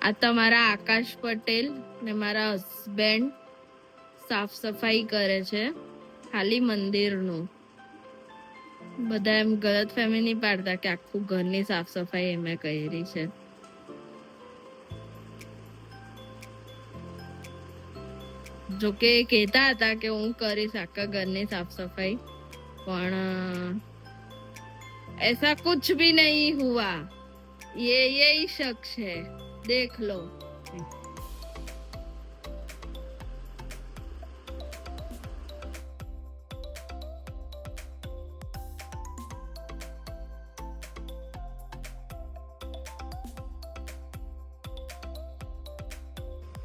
આ તમારા આકાશ પટેલ ને મારા હસબન્ડ સાફ સફાઈ કરે છે ખાલી મંદિરનું. બધા એમ ગલત ફેમી નહીં પાડતા કે આખું ઘરની સાફ સફાઈ એમે કરી છે. જોકે કહેતા હતા કે હું કરીશ આખા ઘરની સાફ સફાઈ, પણ ऐसा कुछ भी नहीं हुआ. ये यही शख्स है, देख लो.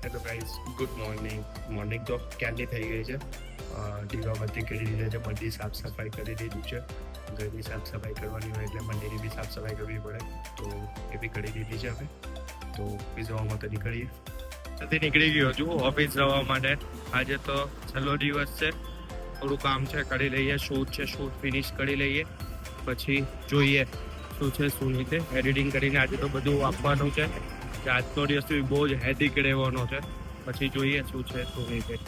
Hello guys, good morning. Morning તો ક્યારની થઈ ગઈ છે. દીવાબત્તી કરી દીધી છે, મંદિર સાફ સફાઈ કરી દીધું છે. ઘરની સાફ સફાઈ કરવાની હોય એટલે મંદિરની બી સાફ સફાઈ કરવી પડે, તો એ બી કરી દીધી છે અમે. તો ઓફિસ જવા માટે નીકળીએ. જલ્દી નીકળી ગયો છું ઓફિસ જવા માટે. આજે તો છેલ્લો દિવસ છે, થોડું કામ છે કરી લઈએ. શૂટ છે, શૂટ ફિનિશ કરી લઈએ, પછી જોઈએ શું છે શું નહીં. તે એડિટિંગ કરીને આજે તો બધું આપવાનું છે. આજનો દિવસ બહુ જ હેડિક રહેવાનો છે, પછી જોઈએ શું છે શું નહીં તે.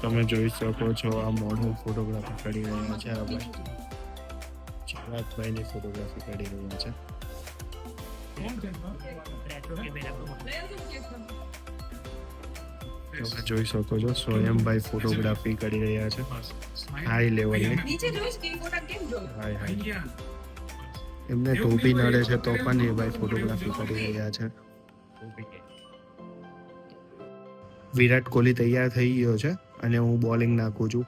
તમે જોઈ શકો છો આ મોડલ ફોટોગ્રાફી કરી રહ્યા છે આ ભાઈ ચિરાગભાઈની ફોટોગ્રાફી કરી રહ્યા છે. તમે જોઈ શકો છો સ્વયંભાઈ ફોટોગ્રાફી કરી રહ્યા છે હાઈ લેવલની. હાઈ હાઈ એમને ટોપી નડે છે તો પણ એ ભાઈ ફોટોગ્રાફી કરી રહ્યા છે. વિરાટ કોહલી તૈયાર થઈ ગયો છે અને હું બોલિંગ નાખું છું.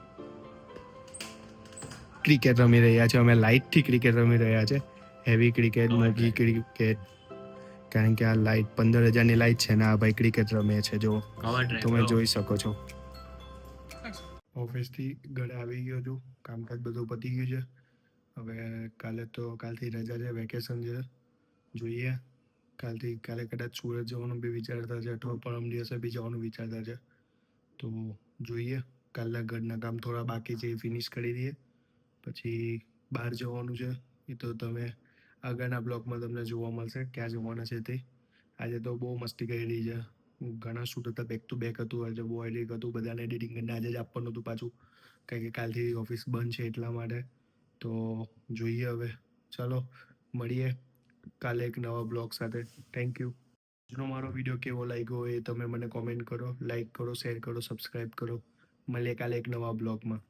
ક્રિકેટ રમી રહ્યા છે, અમે લાઇટથી ક્રિકેટ રમી રહ્યા છે. હેવી ક્રિકેટ, મોગી ક્રિકેટ, કારણ કે આ લાઇટ 15,000ની લાઇટ છે ને આ ભાઈ ક્રિકેટ રમે છે. જો તમે જોઈ શકો છો. ઓફિસથી ઘરે આવી ગયો છું, કામકાજ બધું પતી ગયું છે. હવે કાલથી રજા છે, વેકેશન છે. જોઈએ કાલે કદાચ સુરત જવાનું બી વિચારતા છે અથવા પરમ દિવસે બી જવાનું વિચારતા છે. તો જોઈએ કાલના ઘરના કામ થોડા બાકી છે એ ફિનિશ કરી દઈએ પછી બહાર જવાનું છે. એ તો તમે આગળના બ્લોગમાં તમને જોવા મળશે ક્યાં જવાના છે તે. આજે તો બહુ મસ્તી કરી છે. ઘણા શૂટ હતા, બેક ટુ બેક હતું. આજે બહુ એડિટ હતું, બધાને એડિટિંગ કરીને આજે જ આપવાનું હતું પાછું, કારણ કે કાલથી ઓફિસ બંધ છે એટલા માટે. તો જોઈએ હવે, ચાલો મળીએ કાલે એક નવા બ્લોગ સાથે. Thank you. આજનો મારો વિડીયો કેવો લાગ્યો એ તમે મને કોમેન્ટ કરો, લાઈક કરો, શેર કરો, સબસ્ક્રાઈબ કરો. મળીએ કાલે એક નવા બ્લોગમાં.